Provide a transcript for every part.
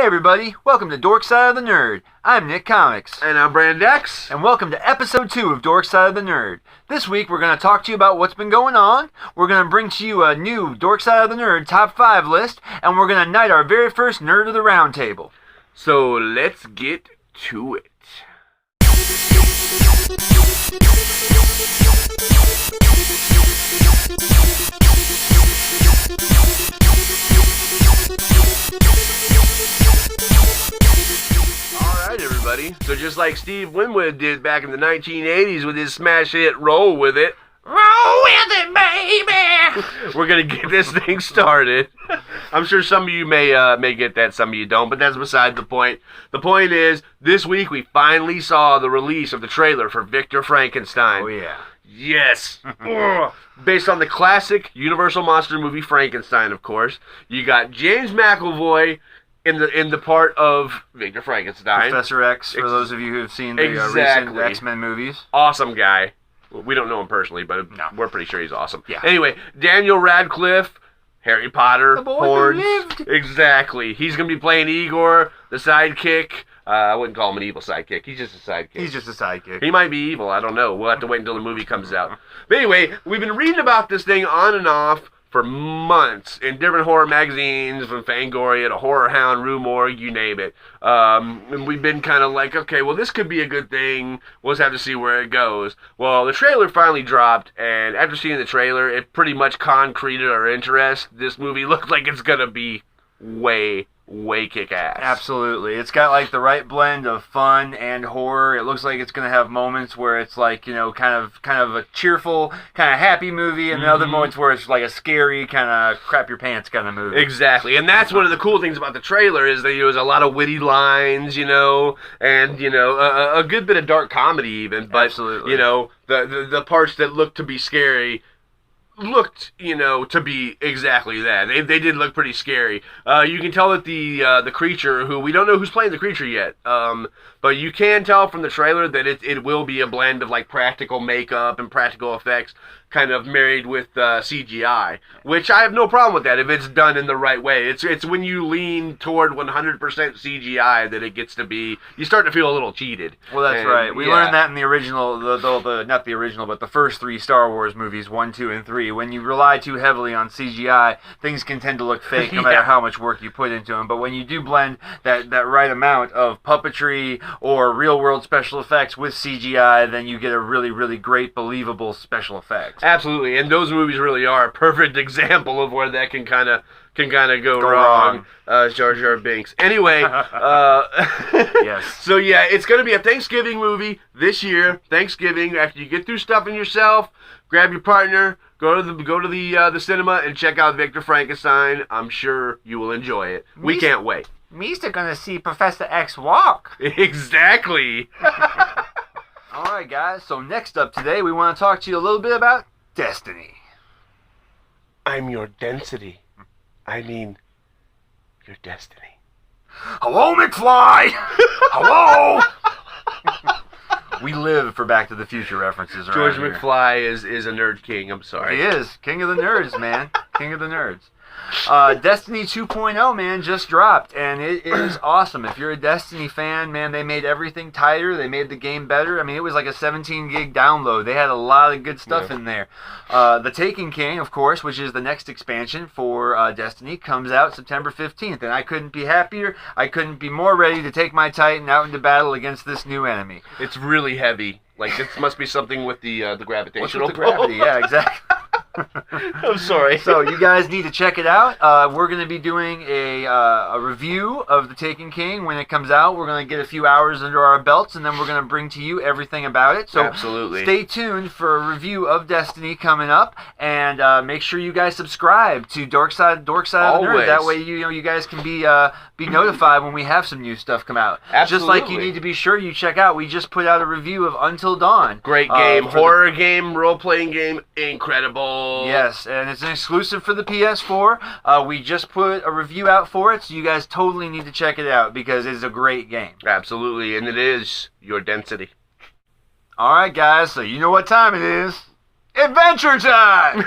Hey everybody, welcome to Dorkside of the Nerd. I'm Nick Comics. And I'm Brandex. And welcome to episode 2 of Dorkside of the Nerd. This week we're going to talk to you about what's been going on, we're going to bring to you a new Dorkside of the Nerd top 5 list, and we're going to knight our very first Nerd of the Round Table. So let's get to it. Everybody. So just like Steve Winwood did back in the 1980s with his smash hit Roll With It. Roll with it, baby! We're going to get this thing started. I'm sure some of you may get that, some of you don't, but that's beside the point. The point is, this week we finally saw the release of the trailer for Victor Frankenstein. Oh, yeah. Yes. Based on the classic Universal Monster movie Frankenstein, of course. You got James McAvoy in the part of Victor Frankenstein. Professor X, for those of you who have seen the recent X-Men movies. Awesome guy. We don't know him personally, but we're pretty sure he's awesome. Yeah. Anyway, Daniel Radcliffe, Harry Potter, the boy who lived. Exactly. He's going to be playing Igor, the sidekick. I wouldn't call him an evil sidekick. He's just a sidekick. He's just a sidekick. He might be evil. I don't know. We'll have to wait until the movie comes out. But anyway, we've been reading about this thing on and off for months in different horror magazines, from Fangoria to Horror Hound, Rue Morgue, you name it. And we've been kind of like, okay, well, this could be a good thing. We'll just have to see where it goes. Well, the trailer finally dropped, and after seeing the trailer, it pretty much concreted our interest. This movie looked like it's going to be way kick-ass. Absolutely. It's got like the right blend of fun and horror. It looks like it's going to have moments where it's like, you know, kind of a cheerful, kind of happy movie, and then other moments where it's like a scary, kind of crap your pants kind of movie. Exactly. And that's one of the cool things about the trailer is that there's a lot of witty lines, you know, and, you know, a good bit of dark comedy even. But, absolutely. You know, the parts that look to be scary looked, you know, to be exactly that. They did look pretty scary. You can tell that the creature, who we don't know who's playing the creature yet, but you can tell from the trailer that it will be a blend of like practical makeup and practical effects, kind of married with CGI, which I have no problem with that if it's done in the right way. It's when you lean toward 100% CGI that it gets to be, you start to feel a little cheated. Well, that's right. We learned that in the original, not the original, but the first 3 Star Wars movies, 1, 2, and 3. When you rely too heavily on CGI, things can tend to look fake no matter how much work you put into them. But when you do blend that right amount of puppetry or real-world special effects with CGI, then you get a really, really great, believable special effects. Absolutely, and those movies really are a perfect example of where that can kind of go wrong. Jar Jar Binks. Anyway, yes. So yeah, it's going to be a Thanksgiving movie this year. Thanksgiving, after you get through stuffing yourself, grab your partner, go to the cinema and check out Victor Frankenstein. I'm sure you will enjoy it. We can't wait. Me's gonna see Professor X walk. Exactly. All right, guys. So next up today, we want to talk to you a little bit about Destiny. I'm your density. I mean, your destiny. Hello, McFly! Hello! We live for Back to the Future references around George here. McFly is a nerd king, I'm sorry. He is. King of the nerds, man. King of the nerds. Destiny 2.0, man, just dropped, and it is awesome. If you're a Destiny fan, man, they made everything tighter. They made the game better. I mean, it was like a 17-gig download. They had a lot of good stuff in there. The Taken King, of course, which is the next expansion for Destiny, comes out September 15th, and I couldn't be happier. I couldn't be more ready to take my Titan out into battle against this new enemy. It's really heavy. Like, this must be something with the gravitational pull. Gravity? Yeah, exactly. I'm sorry. So you guys need to check it out. We're going to be doing a review of The Taken King when it comes out. We're going to get a few hours under our belts, and then we're going to bring to you everything about it. So absolutely. Stay tuned for a review of Destiny coming up, and make sure you guys subscribe to Dorkside of the Nerd. That way you guys can be notified when we have some new stuff come out. Absolutely. Just like you need to be sure you check out. We just put out a review of Until Dawn. Great game, horror game, role-playing game, incredible. Yes, and it's an exclusive for the PS4. We just put a review out for it, so you guys totally need to check it out because it's a great game. Absolutely, and it is your density. All right, guys, so you know what time it is. Adventure time!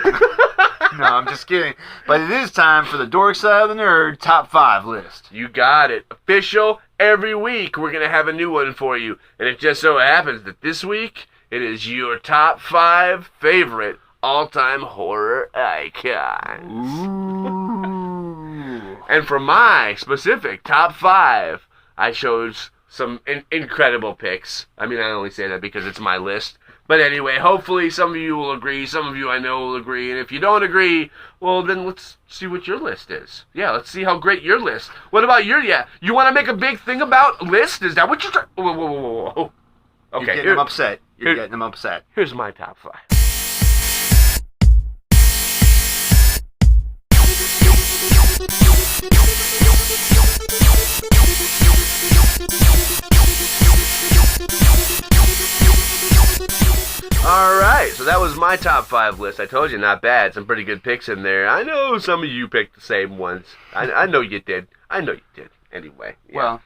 No, I'm just kidding. But it is time for the Dorkside of the Nerd Top 5 list. You got it. Official. Every week we're going to have a new one for you. And it just so happens that this week it is your top 5 favorite all-time horror icons. Ooh. And for my specific top 5, I chose some incredible picks. I mean, I only say that because it's my list. But anyway, hopefully some of you will agree. Some of you I know will agree. And if you don't agree, well, then let's see what your list is. Yeah, let's see how great your list. What about your, you want to make a big thing about list? Is that what you're trying? Whoa. Okay. You're getting them upset. You're getting them upset. Here's my top 5. Alright, so that was my top 5 list. I told you, not bad. Some pretty good picks in there. I know some of you picked the same ones. I know you did. Anyway. Yeah,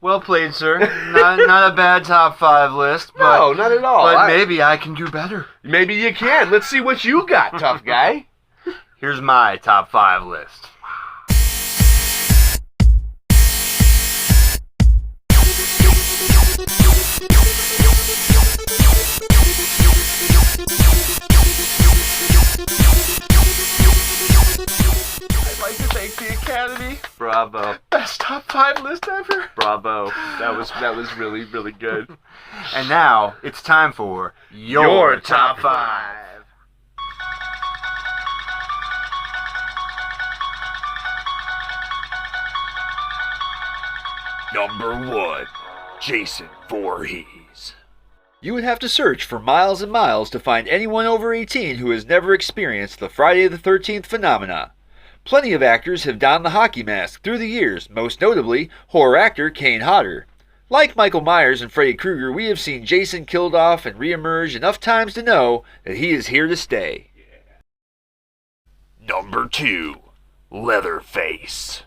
well played, sir. Not a bad top 5 list. But, no, not at all. But maybe I can do better. Maybe you can. Let's see what you got, tough guy. Here's my top 5 list. I'd like to thank the Academy. Bravo. Best top 5 list ever. Bravo. That was really, really good. And now it's time for your top 5. Number 1, Jason Voorhees. You would have to search for miles and miles to find anyone over 18 who has never experienced the Friday the 13th phenomena. Plenty of actors have donned the hockey mask through the years, most notably horror actor Kane Hodder. Like Michael Myers and Freddy Krueger, we have seen Jason killed off and reemerge enough times to know that he is here to stay. Number 2, Leatherface.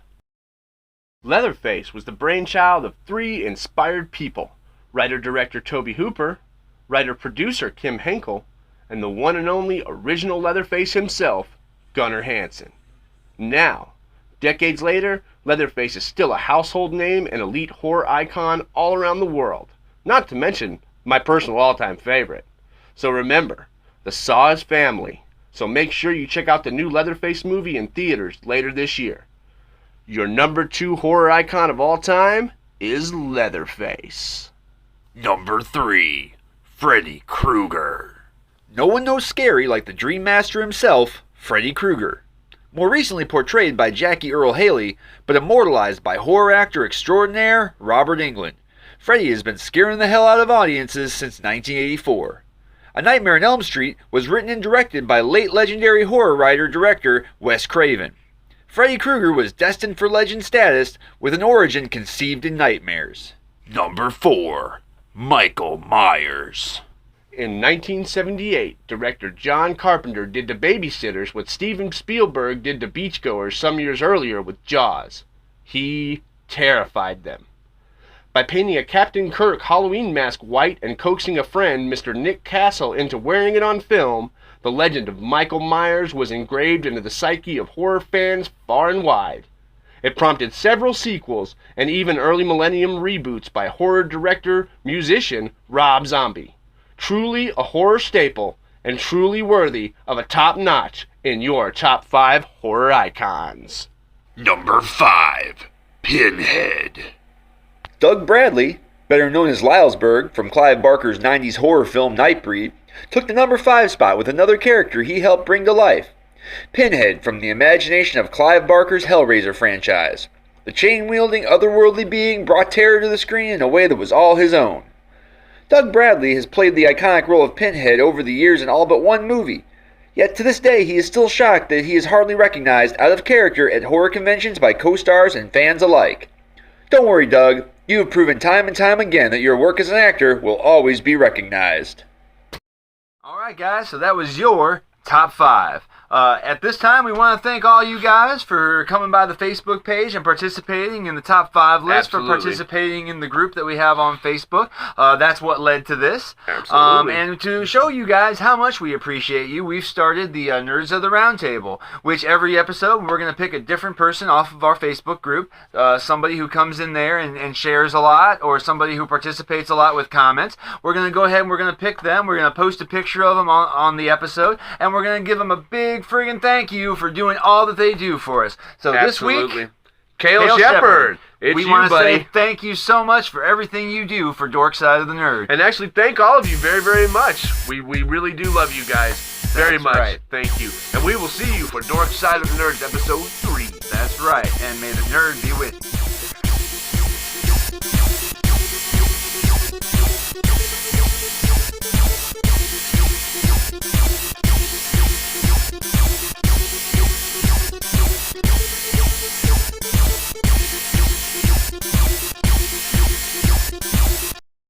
Leatherface was the brainchild of 3 inspired people. Writer-director Tobe Hooper, writer-producer Kim Henkel, and the one and only original Leatherface himself, Gunnar Hansen. Now, decades later, Leatherface is still a household name and elite horror icon all around the world. Not to mention my personal all-time favorite. So remember, the Saw is family. So make sure you check out the new Leatherface movie in theaters later this year. Your number 2 horror icon of all time is Leatherface. Number 3, Freddy Krueger. No one knows scary like the Dream Master himself, Freddy Krueger. More recently portrayed by Jackie Earle Haley, but immortalized by horror actor extraordinaire Robert Englund. Freddy has been scaring the hell out of audiences since 1984. A Nightmare on Elm Street was written and directed by late legendary horror writer-director Wes Craven. Freddy Krueger was destined for legend status with an origin conceived in nightmares. Number 4, Michael Myers. In 1978, director John Carpenter did The Babysitters what Steven Spielberg did to Beachgoers some years earlier with Jaws. He terrified them. By painting a Captain Kirk Halloween mask white and coaxing a friend, Mr. Nick Castle, into wearing it on film, the legend of Michael Myers was engraved into the psyche of horror fans far and wide. It prompted several sequels and even early millennium reboots by horror director, musician Rob Zombie. Truly a horror staple and truly worthy of a top notch in your top 5 horror icons. Number 5, Pinhead. Doug Bradley, better known as Lylesburg from Clive Barker's 90s horror film Nightbreed, took the number 5 spot with another character he helped bring to life. Pinhead from the imagination of Clive Barker's Hellraiser franchise. The chain-wielding, otherworldly being brought terror to the screen in a way that was all his own. Doug Bradley has played the iconic role of Pinhead over the years in all but one movie, yet to this day he is still shocked that he is hardly recognized out of character at horror conventions by co-stars and fans alike. Don't worry, Doug, you have proven time and time again that your work as an actor will always be recognized. Alright guys, so that was your top 5 At this time, we want to thank all you guys for coming by the Facebook page and participating in the top 5 list, Absolutely. for participating in the group that we have on Facebook. That's what led to this. Absolutely. And to show you guys how much we appreciate you, we've started the Nerds of the Roundtable, which every episode we're going to pick a different person off of our Facebook group, somebody who comes in there and shares a lot, or somebody who participates a lot with comments. We're going to go ahead and we're going to pick them. We're going to post a picture of them on the episode, and we're going to give them a big friggin' thank you for doing all that they do for us. So Absolutely. this week, Kale Shepard, it's we you, want to buddy. say thank you so much for everything you do for Dorkside of the Nerd. And actually, thank all of you very, very much. We really do love you guys very That's much. right. Thank you. And we will see you for Dork Side of the Nerds episode 3. That's right, and may the nerd be with you.